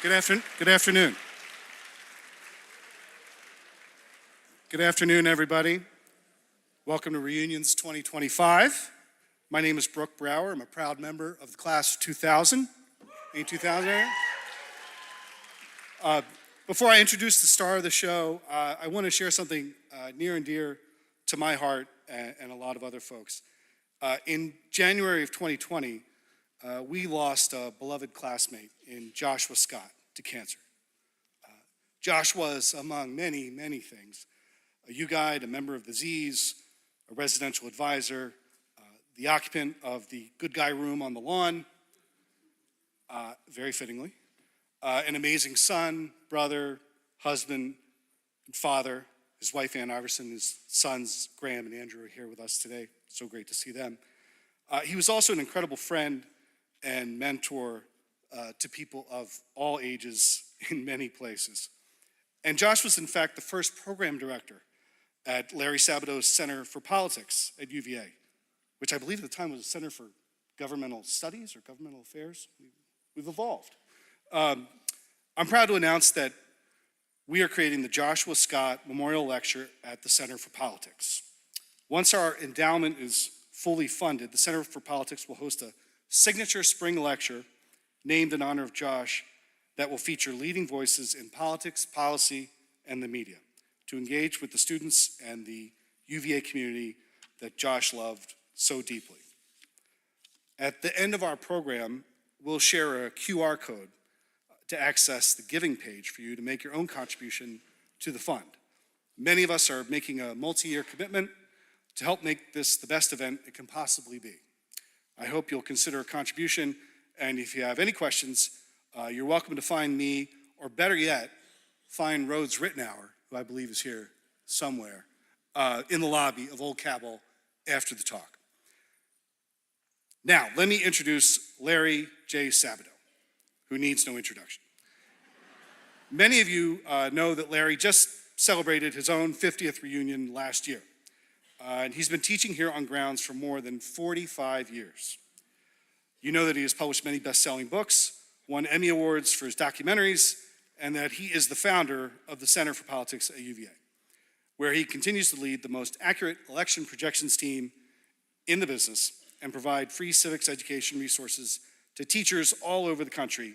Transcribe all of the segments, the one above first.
Good afternoon. Good afternoon, everybody. Welcome to Reunions 2025. My name is Brooke Brower. I'm a proud member of the class of 2000. Any 2000 here? Before I introduce the star of the show, I want to share something near and dear to my heart and a lot of other folks. In January of 2020, we lost a beloved classmate in Joshua Scott to cancer. Josh was, among many, many things, a U-Guide, a member of the Z's, a residential advisor, the occupant of the Good Guy room on the lawn, very fittingly, an amazing son, brother, husband, and father. His wife, Ann Iverson, his sons, Graham and Andrew, are here with us today. So great to see them. He was also an incredible friend and mentor to people of all ages in many places. And Josh was, in fact, the first program director at Larry Sabato's Center for Politics at UVA, which I believe at the time was a Center for Governmental Studies or Governmental Affairs. We've evolved. I'm proud to announce that we are creating the Joshua Scott Memorial Lecture at the Center for Politics. Once our endowment is fully funded, the Center for Politics will host a signature spring lecture named in honor of Josh that will feature leading voices in politics, policy, and the media to engage with the students and the UVA community that Josh loved so deeply. At the end of our program, we'll share a QR code to access the giving page for you to make your own contribution to the fund. Many of us are making a multi-year commitment to help make this the best event it can possibly be. I hope you'll consider a contribution, and if you have any questions, you're welcome to find me, or better yet, find Rhodes Rittenauer, who I believe is here somewhere, in the lobby of Old Cabell after the talk. Now, let me introduce Larry J. Sabato, who needs no introduction. Many of you know that Larry just celebrated his own 50th reunion last year. And he's been teaching here on grounds for more than 45 years. You know that he has published many best-selling books, won Emmy Awards for his documentaries, and that he is the founder of the Center for Politics at UVA, where he continues to lead the most accurate election projections team in the business and provide free civics education resources to teachers all over the country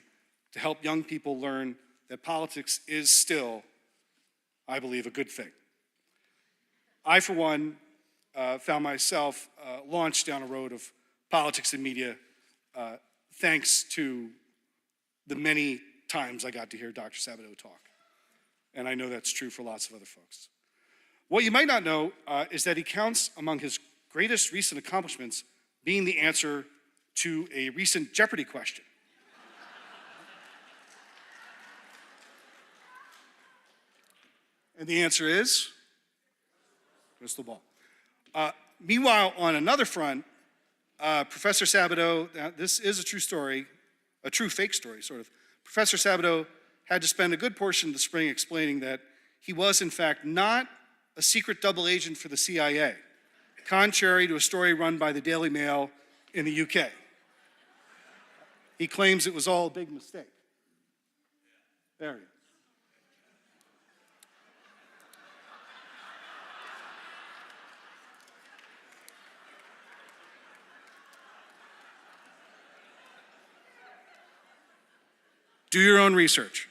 to help young people learn that politics is still, I believe, a good thing. I, for one, found myself launched down a road of politics and media thanks to the many times I got to hear Dr. Sabato talk. And I know that's true for lots of other folks. What you might not know is that he counts among his greatest recent accomplishments being the answer to a recent Jeopardy question. And the answer is crystal ball. Meanwhile, on another front, Professor Sabato, this is a true story, a true fake story, sort of. Professor Sabato had to spend a good portion of the spring explaining that he was, in fact, not a secret double agent for the CIA, contrary to a story run by the Daily Mail in the UK. He claims it was all a big mistake. There he is. Do your own research.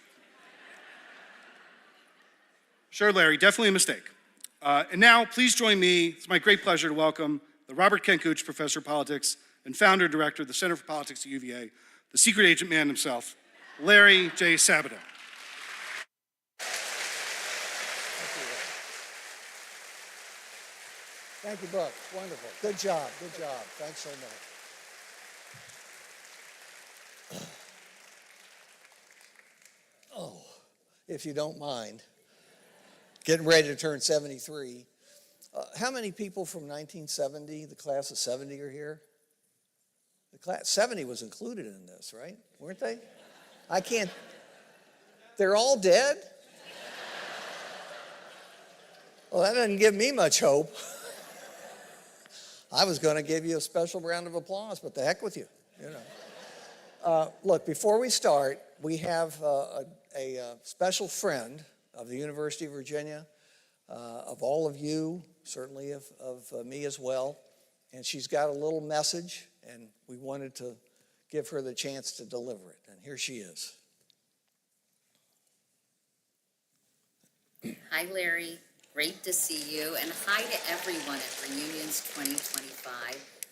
Sure, Larry, definitely a mistake. And now, please join me. It's my great pleasure to welcome the Robert Kenkuch Professor of Politics and founder and director of the Center for Politics at UVA, the secret agent man himself, Larry J. Sabato. Thank you, Buck. Wonderful. Good job. Good job. Thanks so much. Oh, if you don't mind, getting ready to turn 73. How many people from 1970, the class of 70, are here? The class 70 was included in this, right? Weren't they? I can't. They're all dead? Well, that doesn't give me much hope. I was going to give you a special round of applause, but the heck with you, you know. Look, before we start, we have a special friend of the University of Virginia, of all of you, certainly of me as well. And she's got a little message, and we wanted to give her the chance to deliver it. And here she is. Hi, Larry. Great to see you. And hi to everyone at Reunions 2025.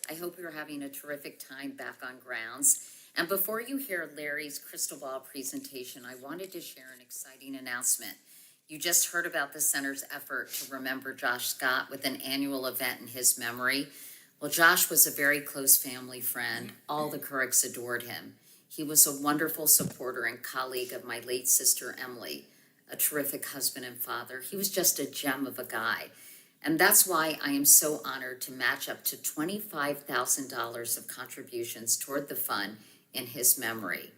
I hope you're having a terrific time back on grounds. And before you hear Larry's crystal ball presentation, I wanted to share an exciting announcement. You just heard about the center's effort to remember Josh Scott with an annual event in his memory. Well, Josh was a very close family friend. All the Courics adored him. He was a wonderful supporter and colleague of my late sister, Emily, a terrific husband and father. He was just a gem of a guy. And that's why I am so honored to match up to $25,000 of contributions toward the fund in his memory.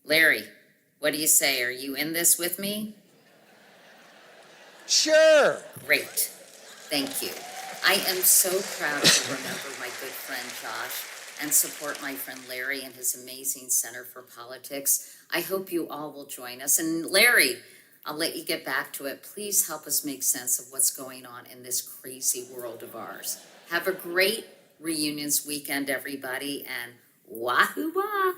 Larry, what do you say? Are you in this with me? Sure. Great. Thank you. I am so proud to remember my good friend Josh and support my friend Larry and his amazing Center for Politics. I hope you all will join us. And Larry, I'll let you get back to it. Please help us make sense of what's going on in this crazy world of ours. Have a great reunions weekend, everybody, and wahoo-wah.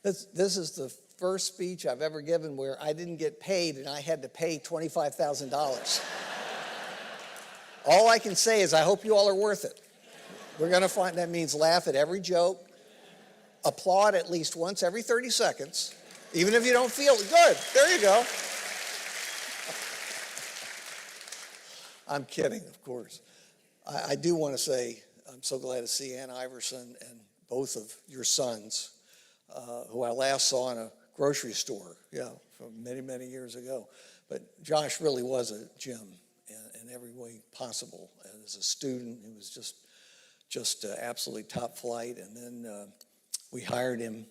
This is the first speech I've ever given where I didn't get paid and I had to pay $25,000. All I can say is I hope you all are worth it. We're going to find that means laugh at every joke, applaud at least once every 30 seconds, even if you don't feel it. Good. There you go. I'm kidding, of course. I do want to say I'm so glad to see Ann Iverson and both of your sons, who I last saw in a grocery store, from many, many years ago. But Josh really was a gem in every way possible. As a student, he was just absolutely top flight. And then we hired him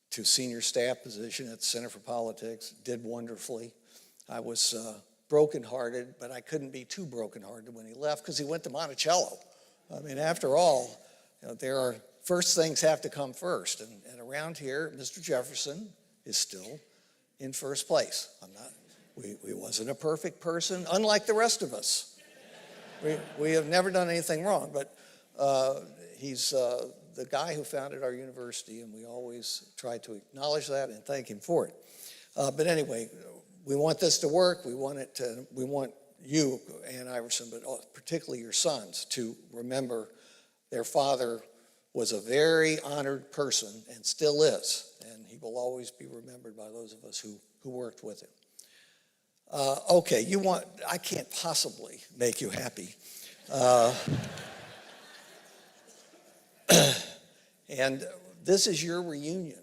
to senior staff position at the Center for Politics, did wonderfully. I was brokenhearted, but I couldn't be too brokenhearted when he left because he went to Monticello. I mean, after all, there are first things have to come first. And around here, Mr. Jefferson is still in first place. We wasn't a perfect person, unlike the rest of us. We have never done anything wrong, but he's the guy who founded our university, and we always try to acknowledge that and thank him for it. But anyway, we want this to work. We want you, Ann Iverson, but particularly your sons, to remember their father was a very honored person and still is, and he will always be remembered by those of us who worked with him. Okay, I can't possibly make you happy. And this is your reunion.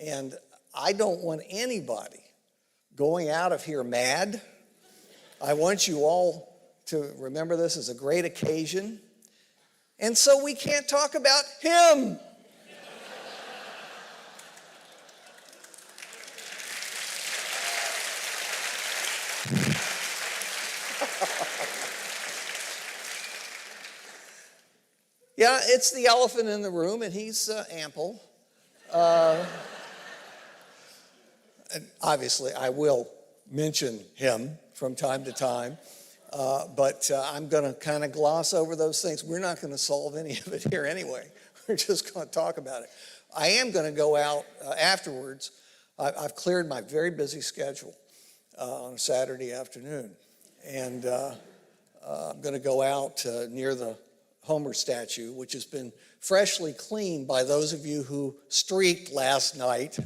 And I don't want anybody going out of here mad. I want you all to remember this as a great occasion. And so we can't talk about him. Yeah, it's the elephant in the room, and he's ample. And obviously, I will mention him from time to time. But I'm going to kind of gloss over those things. We're not going to solve any of it here anyway. We're just going to talk about it. I am going to go out afterwards. I've cleared my very busy schedule on a Saturday afternoon. And I'm going to go out near the Homer statue, which has been freshly cleaned by those of you who streaked last night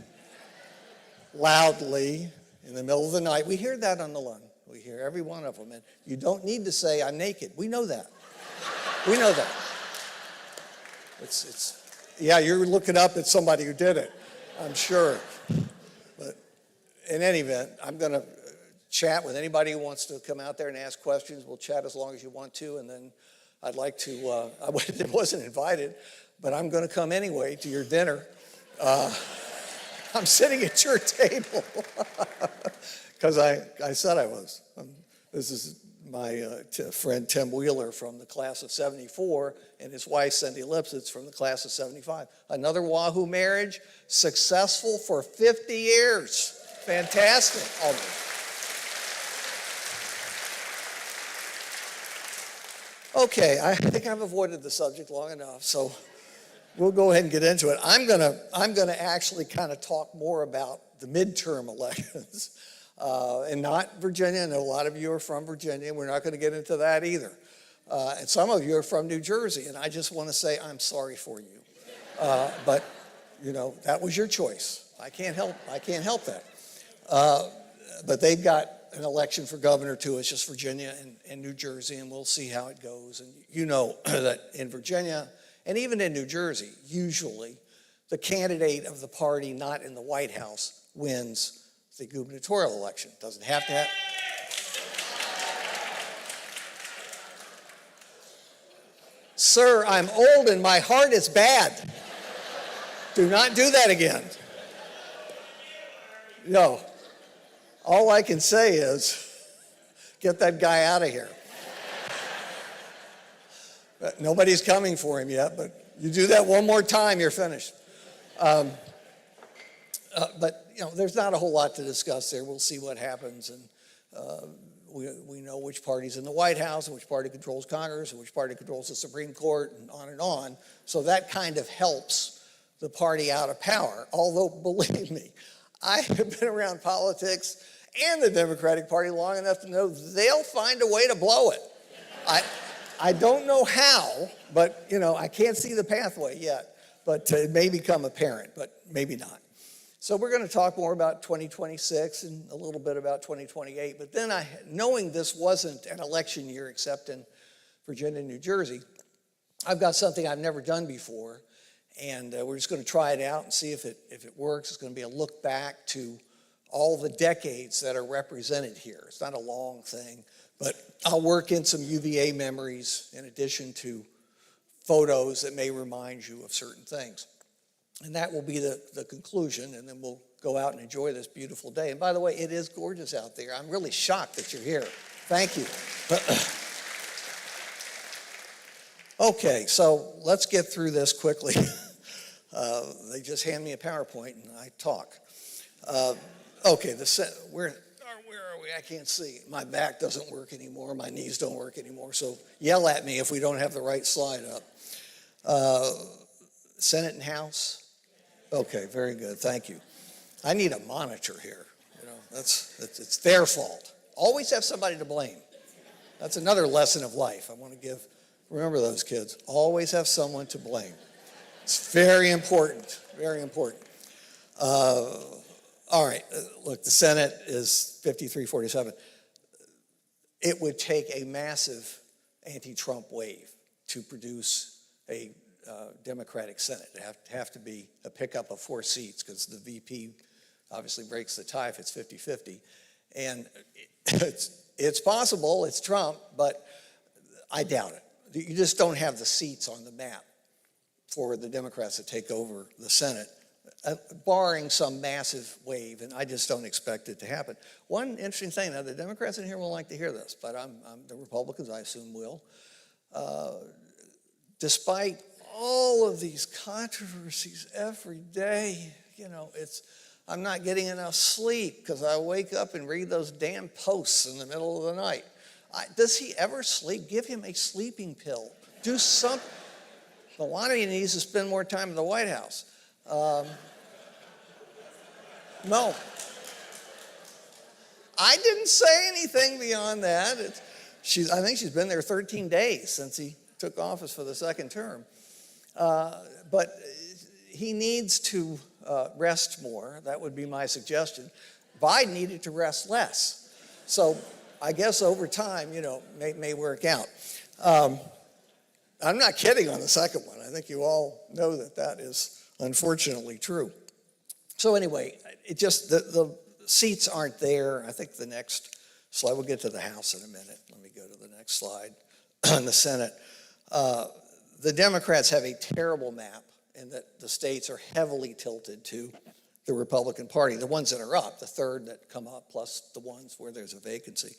loudly in the middle of the night. We hear that on the lawn. We hear every one of them. And you don't need to say, I'm naked. We know that. We know that. Yeah, you're looking up at somebody who did it, I'm sure. But in any event, I'm going to chat with anybody who wants to come out there and ask questions. We'll chat as long as you want to. And then I'd like to, I wasn't invited, but I'm going to come anyway to your dinner. I'm sitting at your table because I said I was. This is my friend Tim Wheeler from the class of 74 and his wife Cindy Lipsitz from the class of 75. Another Wahoo marriage, successful for 50 years. Fantastic. Okay, I think I've avoided the subject long enough, so we'll go ahead and get into it. I'm gonna actually kind of talk more about the midterm elections. And not Virginia. I know a lot of you are from Virginia. We're not going to get into that either. And some of you are from New Jersey, and I just want to say I'm sorry for you. But you know that was your choice. I can't help that. But they've got an election for governor too. It's just Virginia and New Jersey, and we'll see how it goes. And you know that in Virginia and even in New Jersey, usually the candidate of the party not in the White House wins the gubernatorial election. Doesn't have to have. Sir, I'm old and my heart is bad. Do not do that again. No. All I can say is, get that guy out of here. Nobody's coming for him yet, but you do that one more time, you're finished. But you know, there's not a whole lot to discuss there. We'll see what happens, and we know which party's in the White House and which party controls Congress and which party controls the Supreme Court, and on and on. So that kind of helps the party out of power. Although, believe me, I have been around politics and the Democratic Party long enough to know they'll find a way to blow it. I don't know how, but you know, I can't see the pathway yet. But it may become apparent, but maybe not. So we're going to talk more about 2026 and a little bit about 2028. But then knowing this wasn't an election year except in Virginia and New Jersey, I've got something I've never done before. And we're just going to try it out and see if it works. It's going to be a look back to all the decades that are represented here. It's not a long thing, but I'll work in some UVA memories in addition to photos that may remind you of certain things. And that will be the conclusion, and then we'll go out and enjoy this beautiful day. And by the way, it is gorgeous out there. I'm really shocked that you're here. Thank you. Okay, so let's get through this quickly. They just hand me a PowerPoint and I talk. Okay, where are we? I can't see. My back doesn't work anymore. My knees don't work anymore. So yell at me if we don't have the right slide up. Senate and House? Okay, very good. Thank you. I need a monitor here. You know, it's their fault. Always have somebody to blame. That's another lesson of life I want to remember those kids. Always have someone to blame. It's very important, very important. All right, look, the Senate is 53-47. It would take a massive anti-Trump wave to produce a Democratic Senate. It have to be a pickup of 4 seats because the VP obviously breaks the tie if it's 50-50. And it's possible, it's Trump, but I doubt it. You just don't have the seats on the map for the Democrats to take over the Senate, barring some massive wave, and I just don't expect it to happen. One interesting thing, now the Democrats in here won't like to hear this, but the Republicans, I assume, will. Despite all of these controversies every day, you know, I'm not getting enough sleep because I wake up and read those damn posts in the middle of the night. Does he ever sleep? Give him a sleeping pill. Do something. Melania needs to spend more time in the White House. No. I didn't say anything beyond that. I think she's been there 13 days since he took office for the second term. But he needs to rest more. That would be my suggestion. Biden needed to rest less. So I guess over time, you know, may work out. I'm not kidding on the second one. I think you all know that is unfortunately true. So anyway, the seats aren't there. I think the next slide, we'll get to the House in a minute. Let me go to the next slide on the Senate. The Democrats have a terrible map in that the states are heavily tilted to the Republican Party, the ones that are up, the third that come up, plus the ones where there's a vacancy.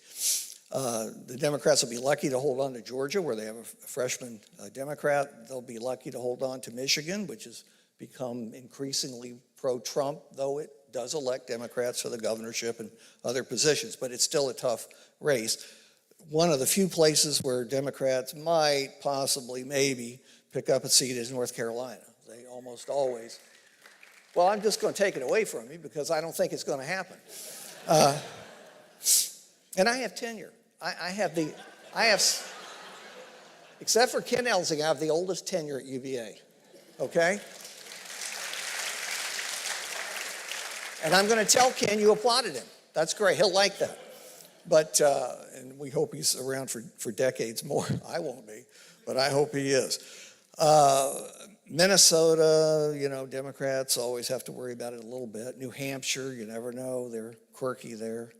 The Democrats will be lucky to hold on to Georgia, where they have a freshman Democrat. They'll be lucky to hold on to Michigan, which has become increasingly pro-Trump, though it does elect Democrats for the governorship and other positions, but it's still a tough race. One of the few places where Democrats might possibly, maybe, pick up a seat is North Carolina. They almost always. Well, I'm just going to take it away from you because I don't think it's going to happen. And I have tenure. I have, except for Ken Elsing, I have the oldest tenure at UVA, okay? And I'm going to tell Ken you applauded him. That's great. He'll like that. But, and we hope he's around for decades more. I won't be, but I hope he is. Minnesota, you know, Democrats always have to worry about it a little bit. New Hampshire, you never know. They're quirky there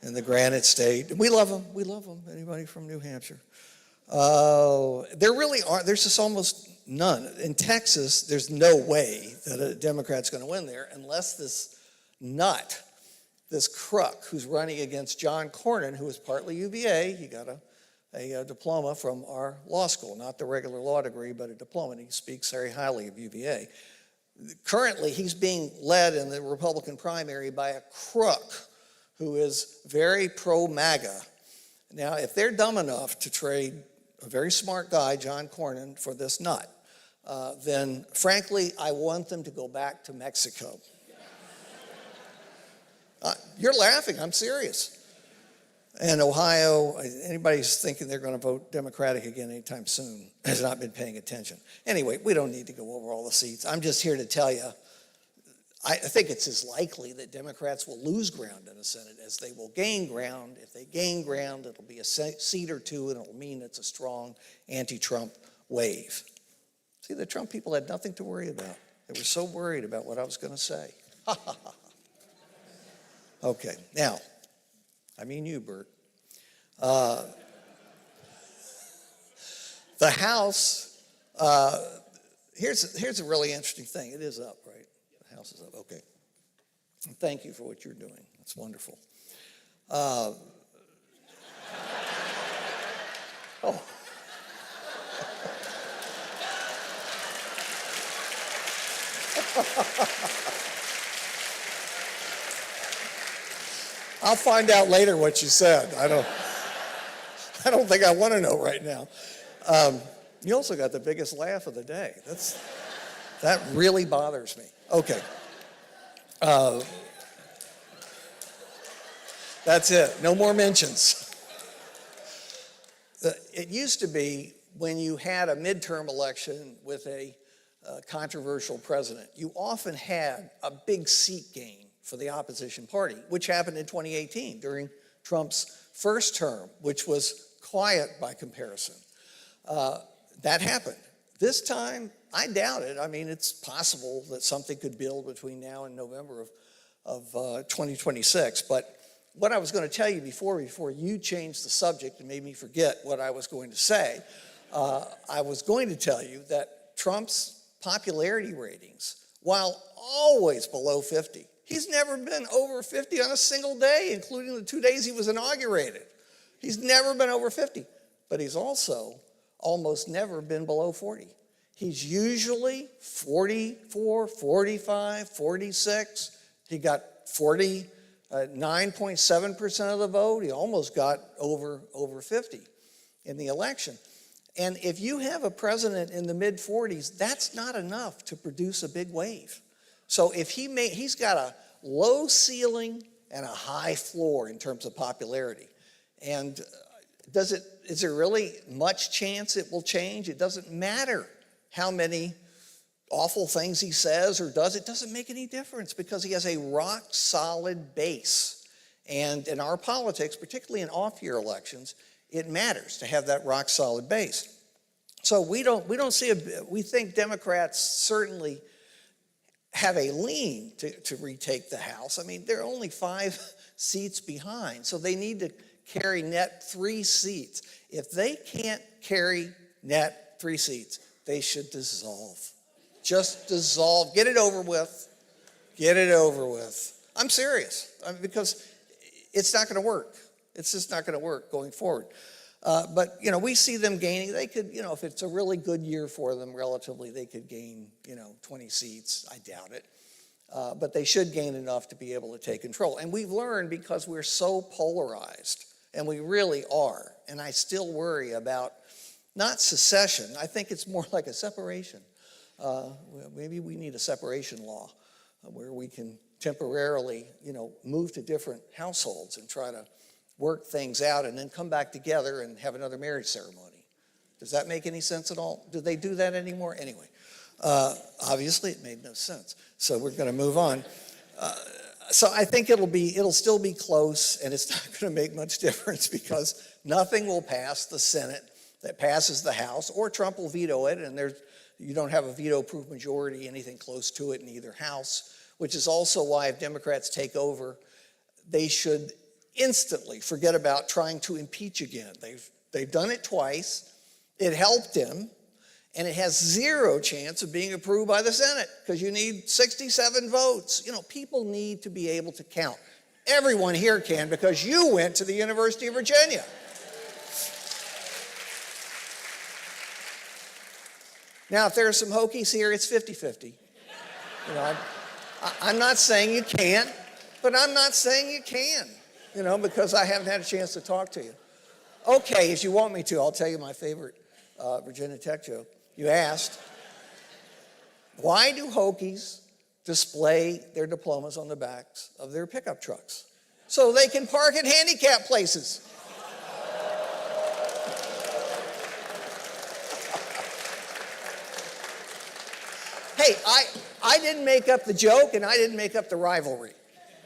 in the Granite State. We love them. We love them. Anybody from New Hampshire? There really are. There's just almost none. In Texas, there's no way that a Democrat's going to win there unless this nut, this crook who's running against John Cornyn, who is partly UVA. He got a diploma from our law school, not the regular law degree, but a diploma, and he speaks very highly of UVA. Currently, he's being led in the Republican primary by a crook who is very pro-MAGA. Now, if they're dumb enough to trade a very smart guy, John Cornyn, for this nut, then frankly, I want them to go back to Mexico. You're laughing, I'm serious. And Ohio, anybody's thinking they're going to vote Democratic again anytime soon has not been paying attention. Anyway, we don't need to go over all the seats. I'm just here to tell you, I think it's as likely that Democrats will lose ground in the Senate as they will gain ground. If they gain ground, it'll be a seat or two, and it'll mean it's a strong anti-Trump wave. See, the Trump people had nothing to worry about. They were so worried about what I was going to say. Ha, ha, ha. Okay, now, I mean you, Bert. The House, here's a really interesting thing. It is up, right? The House is up, okay. Thank you for what you're doing. That's wonderful. Oh. I'll find out later what you said. I don't think I want to know right now. You also got the biggest laugh of the day. That really bothers me. Okay. That's it. No more mentions. It used to be when you had a midterm election with a controversial president, you often had a big seat gain for the opposition party, which happened in 2018 during Trump's first term, which was quiet by comparison. That happened. This time, I doubt it. I mean, it's possible that something could build between now and November of 2026. But what I was going to tell you before you changed the subject and made me forget what I was going to say, I was going to tell you that Trump's popularity ratings, while always below 50, he's never been over 50 on a single day, including the 2 days he was inaugurated. He's never been over 50, but he's also almost never been below 40. He's usually 44, 45, 46. He got 9.7% of the vote. He almost got over 50 in the election. And if you have a president in the mid-40s, that's not enough to produce a big wave. So if he's got a low ceiling and a high floor in terms of popularity. And is there really much chance it will change? It doesn't matter how many awful things he says or does. It doesn't make any difference because he has a rock solid base. And in our politics, particularly in off-year elections, it matters to have that rock solid base. So we think Democrats certainly have a lean to retake the House. I mean, they're only 5 seats behind, so they need to carry net 3 seats. If they can't carry net 3 seats, they should dissolve. Just dissolve. Get it over with. Get it over with. I'm serious, because it's not going to work. It's just not going to work going forward. But, we see them gaining. They could, if it's a really good year for them relatively, they could gain, 20 seats. I doubt it. But they should gain enough to be able to take control. And we've learned, because we're so polarized, and we really are, and I still worry about not secession. I think it's more like a separation. Maybe we need a separation law where we can temporarily, move to different households and try to work things out and then come back together and have another marriage ceremony. Does that make any sense at all? Do they do that anymore? Anyway, obviously it made no sense. So we're going to move on. So I think it'll still be close, and it's not going to make much difference because nothing will pass the Senate that passes the House, or Trump will veto it, and you don't have a veto-proof majority, anything close to it in either House, which is also why if Democrats take over, they should instantly forget about trying to impeach again. They've done it twice. It helped him, and it has zero chance of being approved by the Senate because you need 67 votes. People need to be able to count. Everyone here can because you went to the University of Virginia. Now, if there are some Hokies here, it's 50-50. I'm not saying you can't, but I'm not saying you can, because I haven't had a chance to talk to you. Okay, if you want me to, I'll tell you my favorite Virginia Tech joke. You asked, why do Hokies display their diplomas on the backs of their pickup trucks? So they can park at handicap places. Hey, I didn't make up the joke, and I didn't make up the rivalry.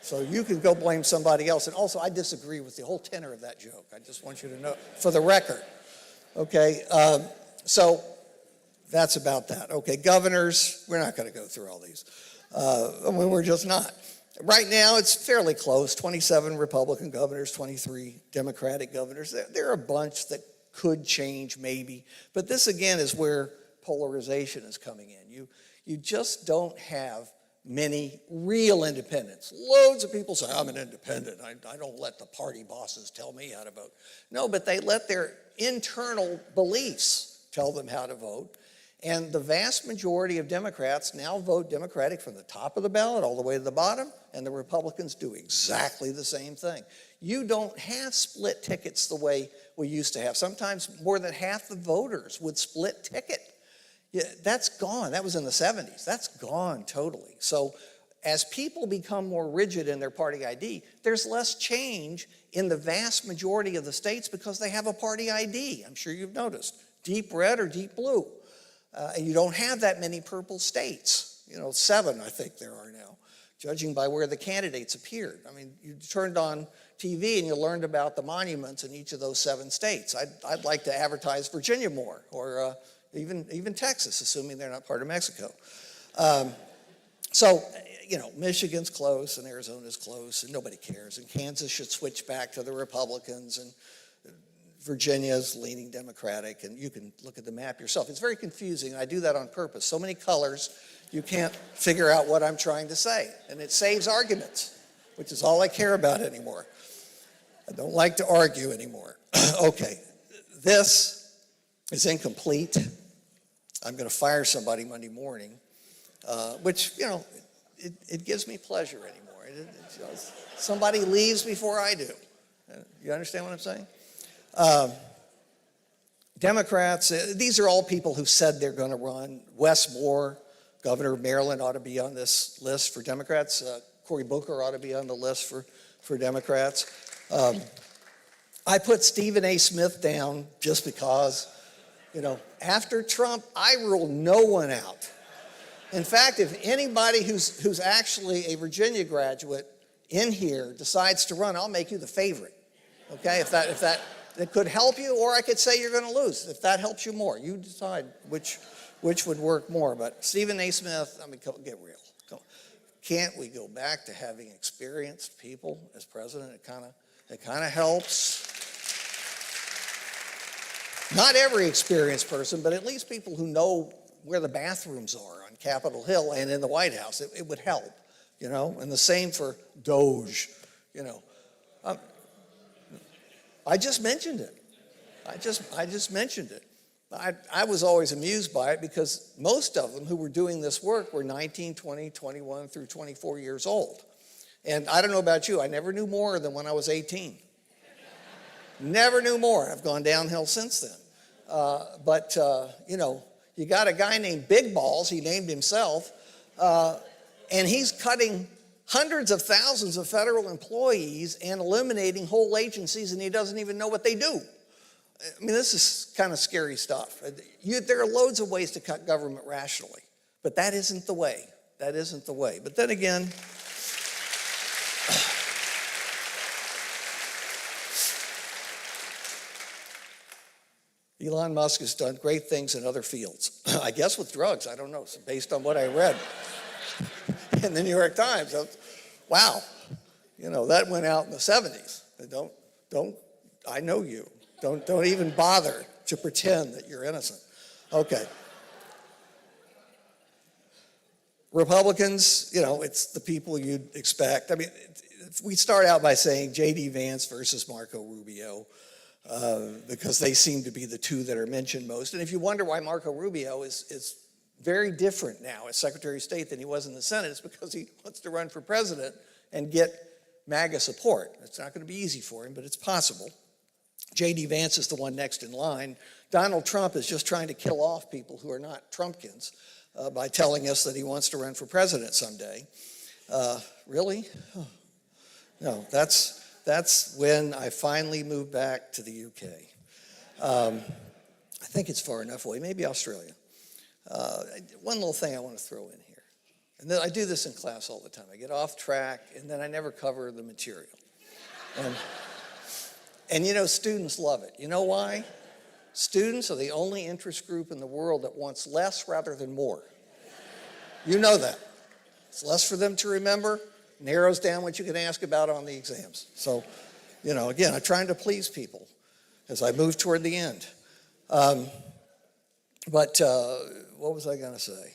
So you can go blame somebody else. And also, I disagree with the whole tenor of that joke. I just want you to know, for the record. Okay, so that's about that. Okay, governors, we're not going to go through all these. We're just not. Right now, it's fairly close. 27 Republican governors, 23 Democratic governors. There are a bunch that could change, maybe. But this, again, is where polarization is coming in. You just don't have many real independents. Loads of people say, I'm an independent. I don't let the party bosses tell me how to vote. No, but they let their internal beliefs tell them how to vote. And the vast majority of Democrats now vote Democratic from the top of the ballot all the way to the bottom, and the Republicans do exactly the same thing. You don't have split tickets the way we used to have. Sometimes more than half the voters would split ticket. Yeah, that's gone. That was in the 70s. That's gone totally. So as people become more rigid in their party ID, there's less change in the vast majority of the states because they have a party ID. I'm sure you've noticed. Deep red or deep blue. And you don't have that many purple states. 7, I think there are now, judging by where the candidates appeared. I mean, you turned on TV and you learned about the monuments in each of those 7 states. I'd like to advertise Virginia more, or even Texas, assuming they're not part of Mexico. So, Michigan's close and Arizona's close and nobody cares. And Kansas should switch back to the Republicans, and Virginia's leaning Democratic, and you can look at the map yourself. It's very confusing, and I do that on purpose. So many colors, you can't figure out what I'm trying to say. And it saves arguments, which is all I care about anymore. I don't like to argue anymore. Okay, this is incomplete. I'm going to fire somebody Monday morning, which, it gives me pleasure anymore. Somebody leaves before I do. You understand what I'm saying? Democrats, these are all people who said they're going to run. Wes Moore, governor of Maryland, ought to be on this list for Democrats. Cory Booker ought to be on the list for Democrats. I put Stephen A. Smith down just because, after Trump, I rule no one out. In fact, if anybody who's actually a Virginia graduate in here decides to run, I'll make you the favorite. Okay, if that could help you, or I could say you're going to lose. If that helps you more, you decide which would work more. But Stephen A. Smith, get real. Can't we go back to having experienced people as president? It kind of helps. Not every experienced person, but at least people who know where the bathrooms are on Capitol Hill and in the White House. It would help, and the same for Doge, I just mentioned it. I just mentioned it. I was always amused by it because most of them who were doing this work were 19, 20, 21 through 24 years old. And I don't know about you, I never knew more than when I was 18. Never knew more. I've gone downhill since then. But you got a guy named Big Balls, he named himself, and he's cutting hundreds of thousands of federal employees and eliminating whole agencies, and he doesn't even know what they do. I mean, this is kind of scary stuff. There are loads of ways to cut government rationally, but that isn't the way. That isn't the way. But then again, Elon Musk has done great things in other fields. I guess with drugs, I don't know, based on what I read in the New York Times. Wow, that went out in the 70s. I know you. Don't even bother to pretend that you're innocent. Okay. Republicans, it's the people you'd expect. I mean, we start out by saying J.D. Vance versus Marco Rubio, because they seem to be the two that are mentioned most. And if you wonder why Marco Rubio is very different now as Secretary of State than he was in the Senate, it's because he wants to run for president and get MAGA support. It's not going to be easy for him, but it's possible. J.D. Vance is the one next in line. Donald Trump is just trying to kill off people who are not Trumpkins by telling us that he wants to run for president someday. Really? Oh. No, that's when I finally moved back to the UK. I think it's far enough away, maybe Australia. One little thing I want to throw in here. And then I do this in class all the time. I get off track, and then I never cover the material. And students love it. You know why? Students are the only interest group in the world that wants less rather than more. You know that. It's less for them to remember, narrows down what you can ask about on the exams. So, again, I'm trying to please people as I move toward the end. But what was I going to say?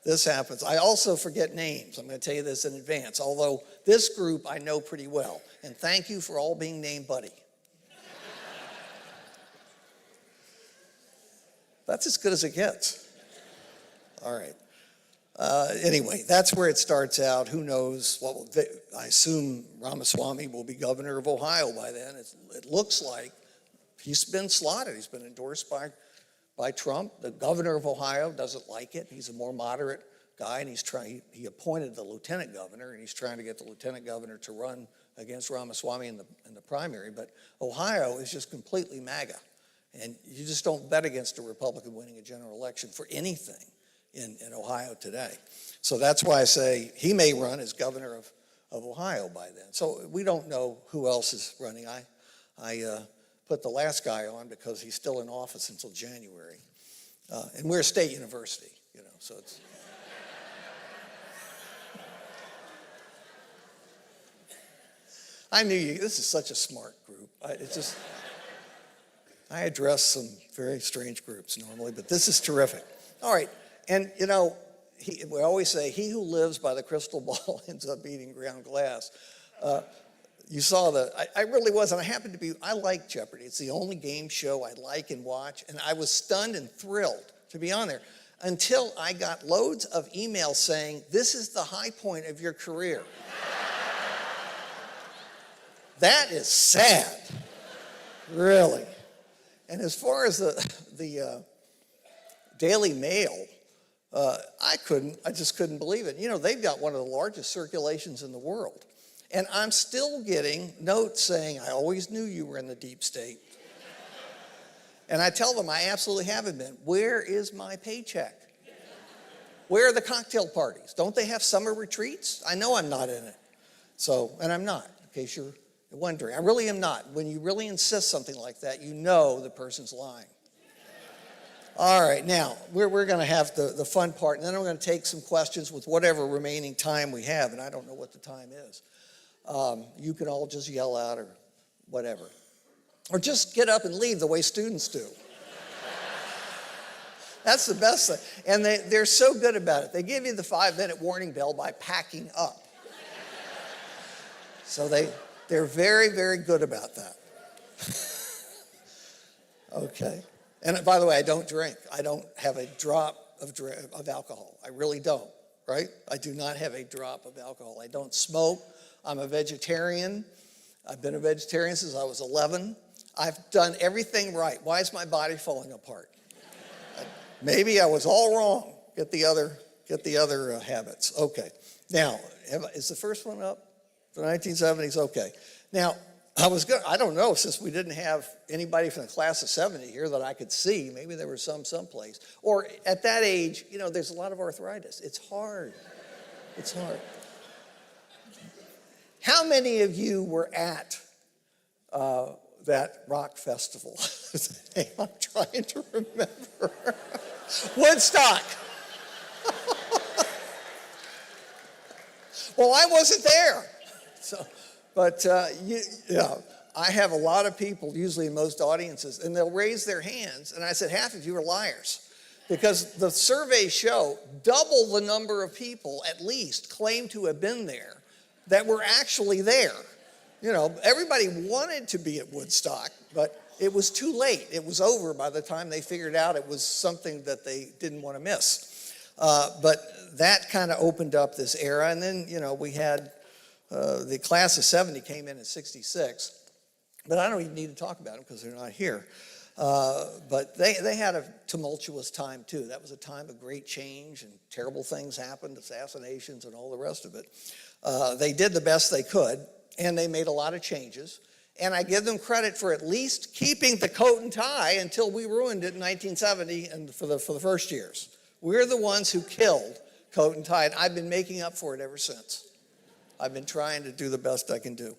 This happens. I also forget names. I'm going to tell you this in advance, although this group I know pretty well. And thank you for all being named Buddy. That's as good as it gets. All right. Anyway, that's where it starts out. Who knows? I assume Ramaswamy will be governor of Ohio by then. It looks like he's been slotted. He's been endorsed by Trump. The governor of Ohio doesn't like it. He's a more moderate guy, and he appointed the lieutenant governor, and he's trying to get the lieutenant governor to run against Ramaswamy in the primary. But Ohio is just completely MAGA, and you just don't bet against a Republican winning a general election for anything in Ohio today. So that's why I say he may run as governor of Ohio by then. So we don't know who else is running. I put the last guy on because he's still in office until January. And we're a state university, so it's... I knew you. This is such a smart group. I address some very strange groups normally, but this is terrific. All right, and we always say, he who lives by the crystal ball ends up eating ground glass. You saw I really wasn't. I like Jeopardy. It's the only game show I like and watch, and I was stunned and thrilled to be on there until I got loads of emails saying, this is the high point of your career. That is sad, really. And as far as the Daily Mail, I just couldn't believe it. They've got one of the largest circulations in the world. And I'm still getting notes saying, I always knew you were in the deep state. And I tell them I absolutely haven't been. Where is my paycheck? Where are the cocktail parties? Don't they have summer retreats? I know I'm not in it. And I'm not, in case you're wondering. I really am not. When you really insist something like that, you know the person's lying. All right, now, we're going to have the fun part, and then I'm going to take some questions with whatever remaining time we have, and I don't know what the time is. You can all just yell out or whatever. Or just get up and leave the way students do. That's the best thing. And they're so good about it. They give you the 5-minute warning bell by packing up. So They're very, very good about that. Okay. And by the way, I don't drink. I don't have a drop of alcohol. I really don't, right? I do not have a drop of alcohol. I don't smoke. I'm a vegetarian. I've been a vegetarian since I was 11. I've done everything right. Why is my body falling apart? Maybe I was all wrong. Get the other habits. Okay. Now, is the first one up? The 1970s? Okay. Now, I don't know, since we didn't have anybody from the class of 70 here that I could see. Maybe there was someplace. Or at that age, there's a lot of arthritis. It's hard. It's hard. How many of you were at that rock festival? I'm trying to remember. Woodstock. Well, I wasn't there. But I have a lot of people, usually in most audiences, and they'll raise their hands. And I said, half of you are liars. Because the surveys show double the number of people, at least, claim to have been there that were actually there. Everybody wanted to be at Woodstock, but it was too late. It was over by the time they figured out it was something that they didn't want to miss. But that kind of opened up this era. And then, we had the class of 70 came in 66. But I don't even need to talk about them because they're not here. But they had a tumultuous time, too. That was a time of great change, and terrible things happened, assassinations and all the rest of it. They did the best they could, and they made a lot of changes. And I give them credit for at least keeping the coat and tie until we ruined it in 1970 and for the first years. We're the ones who killed coat and tie, and I've been making up for it ever since. I've been trying to do the best I can do.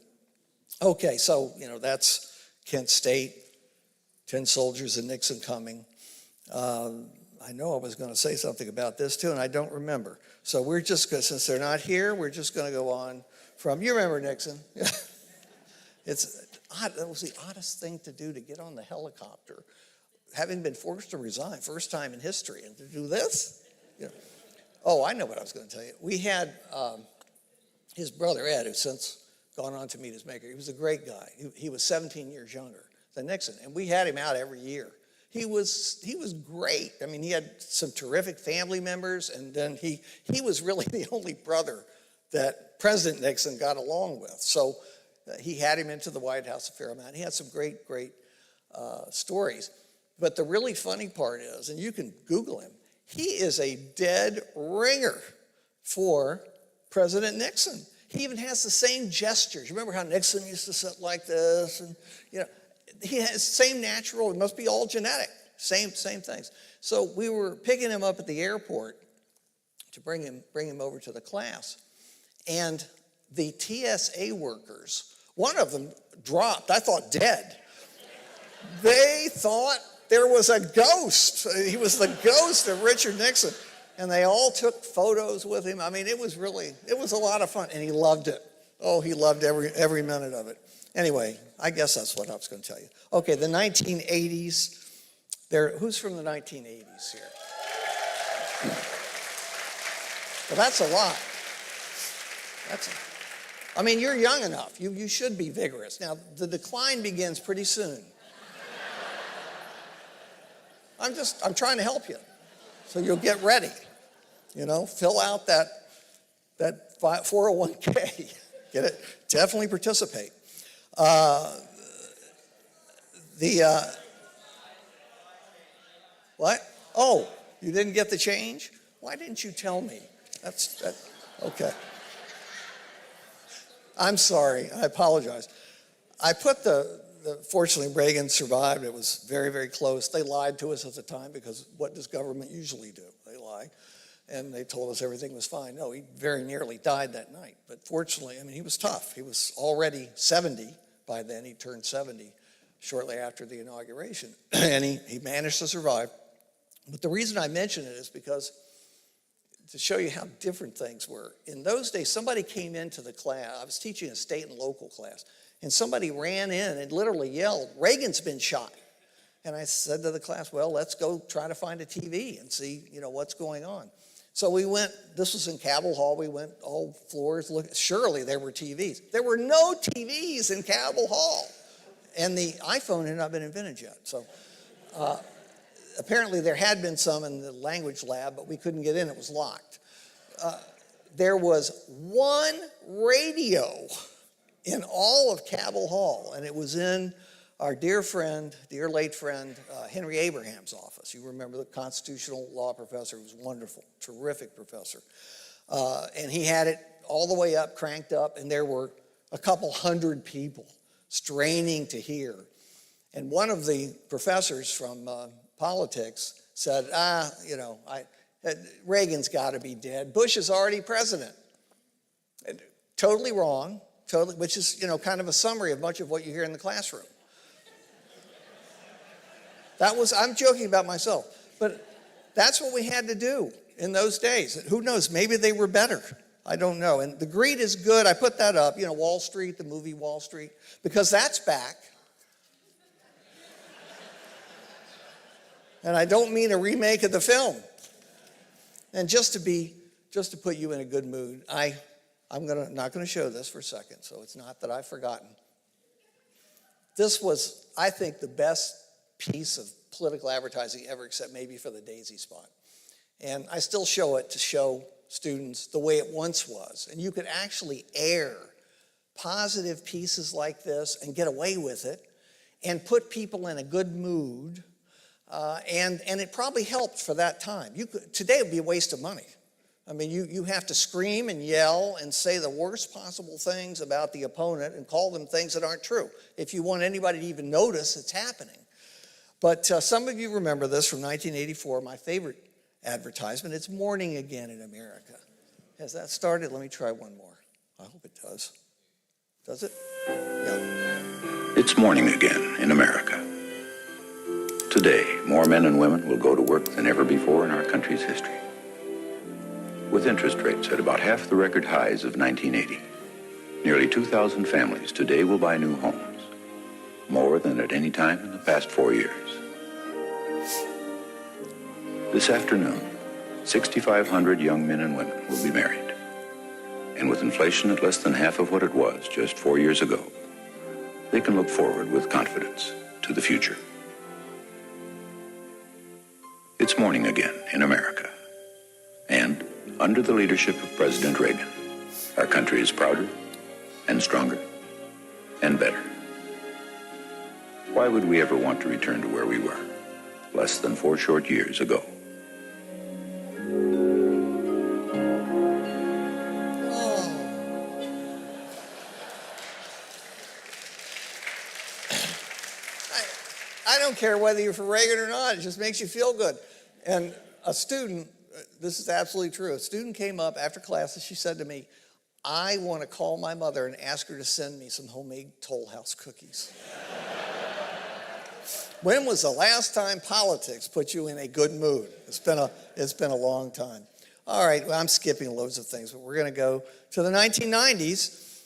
Okay, so, that's Kent State, 10 soldiers and Nixon coming. I know I was going to say something about this too, and I don't remember. So we're just going to, since they're not here, we're just going to go on from, you remember Nixon? It's odd, that was the oddest thing to do, to get on the helicopter, having been forced to resign, first time in history, and to do this? Oh, I know what I was going to tell you. We had his brother Ed, who's since gone on to meet his maker. He was a great guy. He was 17 years younger than Nixon, and we had him out every year. He was great. I mean, he had some terrific family members, and then he was really the only brother that President Nixon got along with. So he had him into the White House a fair amount. He had some great stories. But the really funny part is, and you can Google him, he is a dead ringer for President Nixon. He even has the same gestures. You remember how Nixon used to sit like this? And, he has the same natural, it must be all genetic, same things. So we were picking him up at the airport to bring him over to the class. And the TSA workers, one of them dropped, I thought dead. They thought there was a ghost. He was the ghost of Richard Nixon. And they all took photos with him. I mean, it was a lot of fun. And he loved it. Oh, he loved every minute of it. Anyway, I guess that's what I was going to tell you. Okay, the 1980s. Who's from the 1980s here? Well, that's a lot. I mean, you're young enough. You should be vigorous. Now, the decline begins pretty soon. I'm trying to help you. So you'll get ready. Fill out that 401k. Get it? Definitely participate. What? Oh, you didn't get the change? Why didn't you tell me? Okay. I'm sorry. I apologize. I put fortunately Reagan survived. It was very, very close. They lied to us at the time because what does government usually do? They lie. And they told us everything was fine. No, he very nearly died that night. But fortunately, he was tough. He was already 70 by then. He turned 70 shortly after the inauguration. And he managed to survive. But the reason I mention it is because to show you how different things were. In those days, somebody came into the class. I was teaching a state and local class. And somebody ran in and literally yelled, "Reagan's been shot." And I said to the class, well, let's go try to find a TV and see, what's going on. So we went, this was in Cabell Hall, we went all floors, surely there were TVs. There were no TVs in Cabell Hall. And the iPhone had not been invented yet. So apparently there had been some in the language lab, but we couldn't get in, it was locked. There was one radio in all of Cabell Hall, and it was in our dear friend, dear late friend, Henry Abraham's office. You remember the constitutional law professor, who was wonderful, terrific professor. And he had it all the way up, cranked up, and there were a couple hundred people straining to hear. And one of the professors from politics said, Reagan's got to be dead. Bush is already president. And totally wrong, which is, kind of a summary of much of what you hear in the classroom. I'm joking about myself, but that's what we had to do in those days. Who knows, maybe they were better. I don't know. And the greed is good. I put that up, Wall Street, the movie Wall Street, because that's back. And I don't mean a remake of the film. And just to put you in a good mood, I'm not gonna show this for a second, so it's not that I've forgotten. This was, I think, the best piece of political advertising ever, except maybe for the Daisy spot. And I still show it to show students the way it once was. And you could actually air positive pieces like this and get away with it and put people in a good mood. And it probably helped for that time. Today it would be a waste of money. I mean, you have to scream and yell and say the worst possible things about the opponent and call them things that aren't true if you want anybody to even notice it's happening. But some of you remember this from 1984, my favorite advertisement. It's Morning Again in America. Has that started? Let me try one more. I hope it does. Does it? Yeah. It's morning again in America. Today, more men and women will go to work than ever before in our country's history. With interest rates at about half the record highs of 1980, nearly 2,000 families today will buy new homes, more than at any time in the past 4 years. This afternoon, 6,500 young men and women will be married. And with inflation at less than half of what it was just 4 years ago, they can look forward with confidence to the future. It's morning again in America. And under the leadership of President Reagan, our country is prouder and stronger and better. Why would we ever want to return to where we were less than 4 short years ago? I don't care whether you're for Reagan or not. It just makes you feel good. And a student, this is absolutely true, a student came up after class and she said to me, I want to call my mother and ask her to send me some homemade Toll House cookies. When was the last time politics put you in a good mood? It's been a long time. All right, well, I'm skipping loads of things, but we're going to go to the 1990s.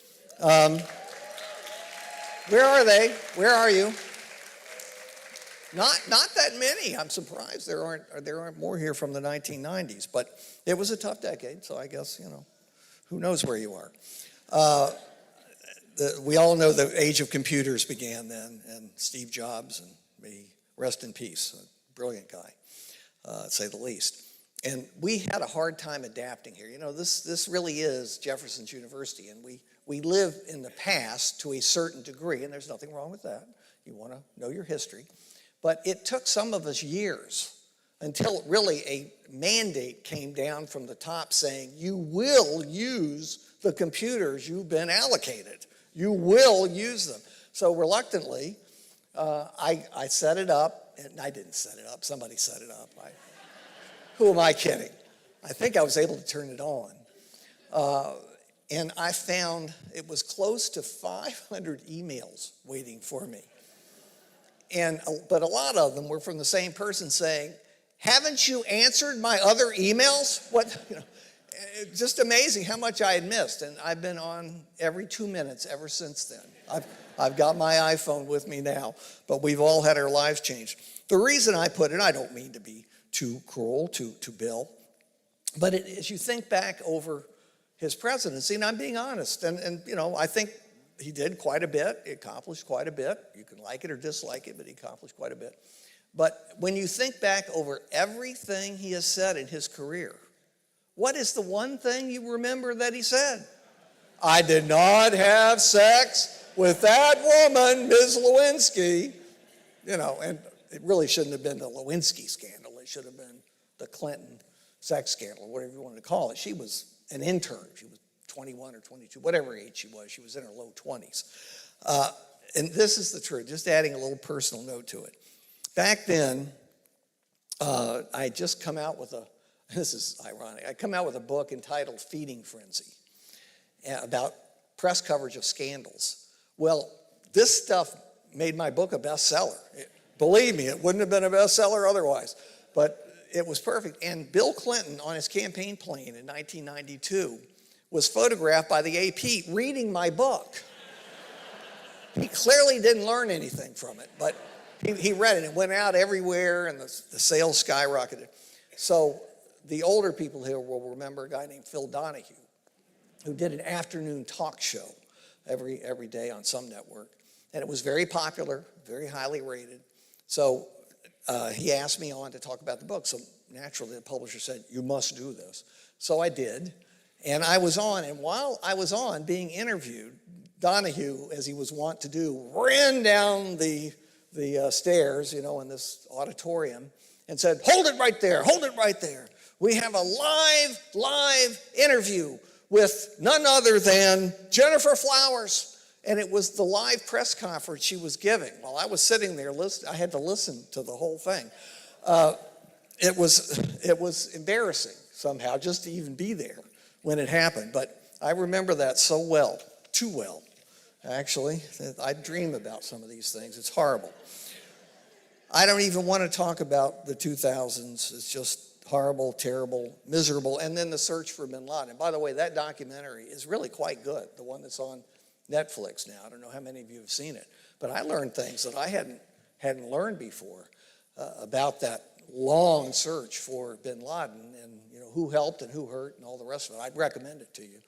Where are they? Where are you? Not that many. I'm surprised there aren't more here from the 1990s, but it was a tough decade, so I guess, who knows where you are. We all know the age of computers began then, and Steve Jobs, and may rest in peace, a brilliant guy, to say the least. And we had a hard time adapting here. This really is Jefferson's University, and we live in the past to a certain degree, and there's nothing wrong with that. You want to know your history. But it took some of us years until really a mandate came down from the top saying, you will use the computers you've been allocated. You will use them. So reluctantly, I set it up, and I didn't set it up, somebody set it up. Who am I kidding? I think I was able to turn it on. And I found it was close to 500 emails waiting for me. But a lot of them were from the same person saying, haven't you answered my other emails? Just amazing how much I had missed. And I've been on every 2 minutes ever since then. I've got my iPhone with me now, but we've all had our lives changed. The reason I put it, I don't mean to be too cruel to Bill, But as you think back over his presidency, and I'm being honest, and I think he did quite a bit. He accomplished quite a bit. You can like it or dislike it, but he accomplished quite a bit. But when you think back over everything he has said in his career, what is the one thing you remember that he said? I did not have sex with that woman, Ms. Lewinsky. And it really shouldn't have been the Lewinsky scandal. It should have been the Clinton sex scandal, whatever you wanted to call it. She was an intern. She was 21 or 22, whatever age she was. She was in her low 20s. And this is the truth, just adding a little personal note to it. Back then, I had just come out with this is ironic, I come out with a book entitled Feeding Frenzy about press coverage of scandals. Well, this stuff made my book a bestseller. Believe me, it wouldn't have been a bestseller otherwise, but it was perfect. And Bill Clinton, on his campaign plane in 1992, was photographed by the AP reading my book. He clearly didn't learn anything from it, but he read it. It went out everywhere, and the sales skyrocketed. So the older people here will remember a guy named Phil Donahue, who did an afternoon talk show every day on some network. And it was very popular, very highly rated. So he asked me on to talk about the book. So naturally, the publisher said, you must do this. So I did. And I was on. And while I was on being interviewed, Donahue, as he was wont to do, ran down the stairs, in this auditorium and said, hold it right there, hold it right there. We have a live interview with none other than Jennifer Flowers. And it was the live press conference she was giving. While I was sitting there, I had to listen to the whole thing. It was embarrassing somehow just to even be there when it happened. But I remember that so well, too well, actually. I dream about some of these things. It's horrible. I don't even want to talk about the 2000s. It's just horrible, terrible, miserable. And then the search for bin Laden. And by the way, that documentary is really quite good, the one that's on Netflix now. I don't know how many of you have seen it. But I learned things that I hadn't learned before about that long search for bin Laden and who helped and who hurt and all the rest of it. I'd recommend it to you.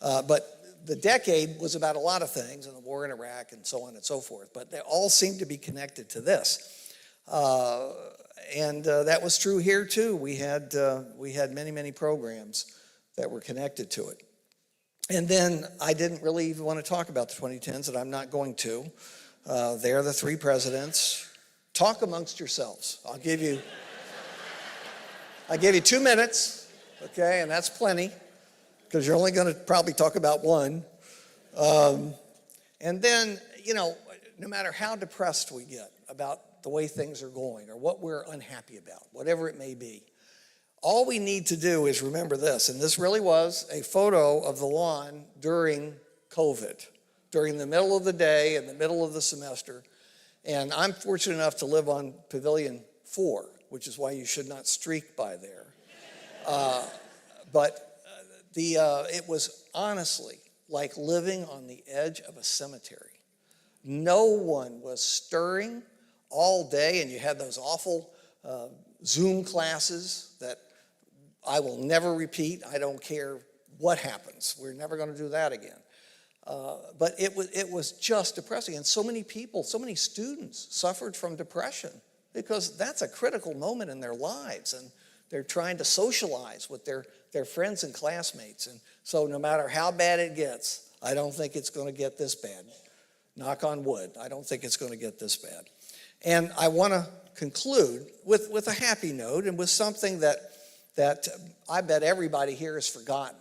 But the decade was about a lot of things, and the war in Iraq and so on and so forth. But they all seem to be connected to this. And that was true here too. We had many, many programs that were connected to it. And then I didn't really even want to talk about the 2010s, and I'm not going to. They're the three presidents. Talk amongst yourselves. I'll give you 2 minutes, okay, and that's plenty, because you're only going to probably talk about one. And then, no matter how depressed we get about the way things are going or what we're unhappy about, whatever it may be, all we need to do is remember this, and this really was a photo of the lawn during COVID, during the middle of the day, in the middle of the semester. And I'm fortunate enough to live on Pavilion 4, which is why you should not streak by there. It was honestly like living on the edge of a cemetery. No one was stirring all day, and you had those awful Zoom classes that I will never repeat. I don't care what happens. We're never going to do that again. But it was just depressing. And so many people, so many students suffered from depression because that's a critical moment in their lives. And they're trying to socialize with their friends and classmates. And so no matter how bad it gets, I don't think it's going to get this bad. Knock on wood. I don't think it's going to get this bad. And I want to conclude with a happy note and with something that I bet everybody here has forgotten.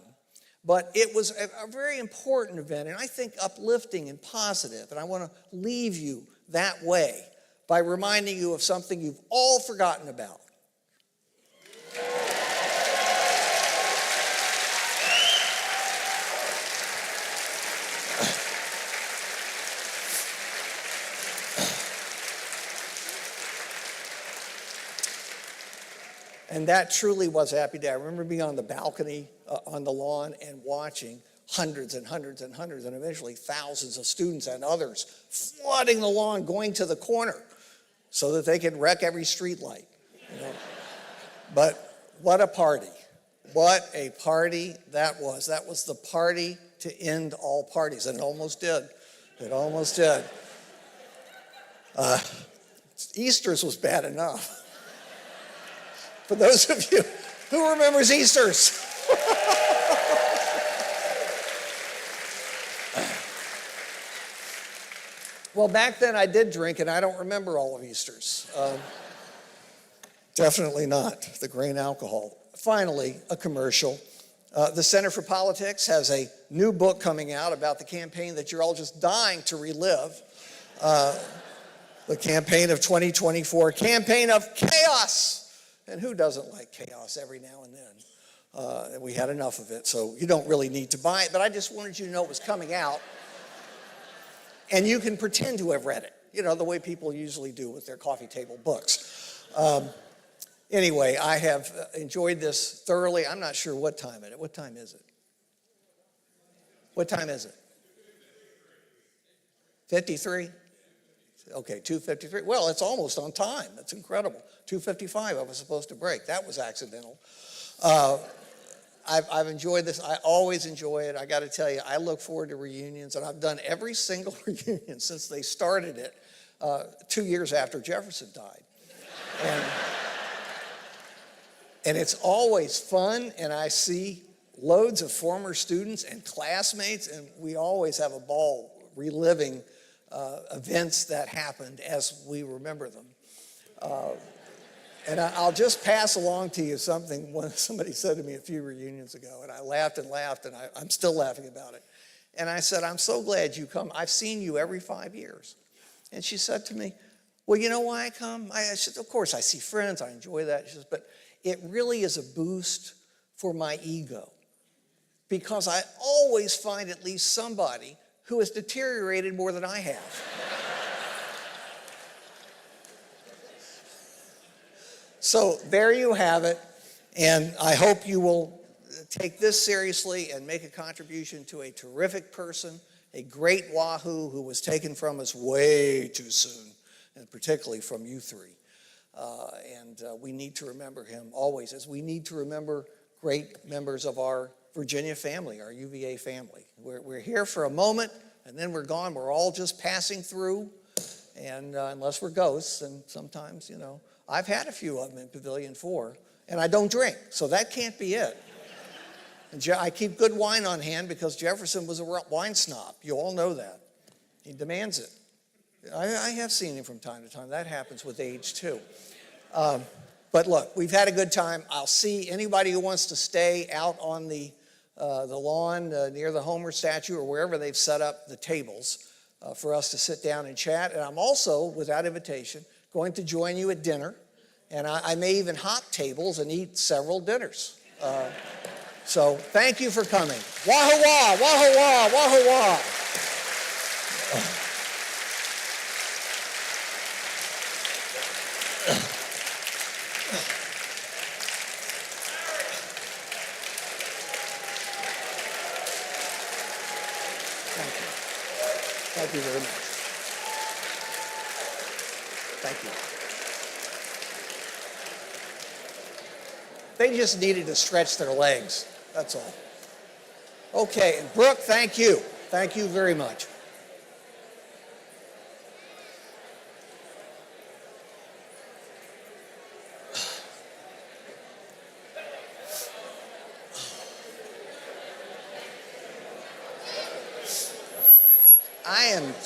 But it was a very important event, and I think uplifting and positive. And I want to leave you that way by reminding you of something you've all forgotten about. And that truly was a happy day. I remember being on the balcony on the lawn and watching hundreds and hundreds and hundreds and eventually thousands of students and others flooding the lawn, going to the corner so that they could wreck every street light. But what a party. What a party that was. That was the party to end all parties, and it almost did. It almost did. Easter's was bad enough. For those of you who remembers Easter's. Well, back then I did drink, and I don't remember all of Easter's. Definitely not the grain alcohol. Finally, a commercial. The Center for Politics has a new book coming out about the campaign that you're all just dying to relive. The campaign of 2024, campaign of chaos. And who doesn't like chaos every now and then? And we had enough of it, so you don't really need to buy it. But I just wanted you to know it was coming out. And you can pretend to have read it, you know, the way people usually do with their coffee table books. Anyway, I have enjoyed this thoroughly. I'm not sure what time it is. What time is it? What time is it? 53? Okay, 2:53. Well, it's almost on time. That's incredible. 2:55, I was supposed to break. That was accidental. I've enjoyed this. I always enjoy it. I got to tell you, I look forward to reunions, and I've done every single reunion since they started it 2 years after Jefferson died. And it's always fun, and I see loads of former students and classmates, and we always have a ball reliving events that happened as we remember them. And I'll just pass along to you something somebody said to me a few reunions ago, and I laughed and laughed, and I'm still laughing about it. And I said, I'm so glad you come. I've seen you every 5 years. And she said to me, well, you know why I come? I said, of course, I see friends. I enjoy that. She says, but it really is a boost for my ego, because I always find at least somebody who has deteriorated more than I have. So there you have it, and I hope you will take this seriously and make a contribution to a terrific person, a great Wahoo who was taken from us way too soon, and particularly from you three. And we need to remember him always, as we need to remember great members of our Virginia family, our UVA family. We're here for a moment, and then we're gone. We're all just passing through, and unless we're ghosts, and sometimes, you know, I've had a few of them in Pavilion 4, and I don't drink, so that can't be it. And I keep good wine on hand because Jefferson was a wine snob. You all know that. He demands it. I have seen him from time to time. That happens with age, too. But look, we've had a good time. I'll see anybody who wants to stay out on the lawn near the Homer statue or wherever they've set up the tables for us to sit down and chat. And I'm also, without invitation, going to join you at dinner, and I may even hop tables and eat several dinners. So thank you for coming. Wahoo wah, wahoo wah, wahoo wah. Thank you. Thank you very much. Thank you. They just needed to stretch their legs, that's all. Okay, and Brooke, thank you. Thank you very much. I am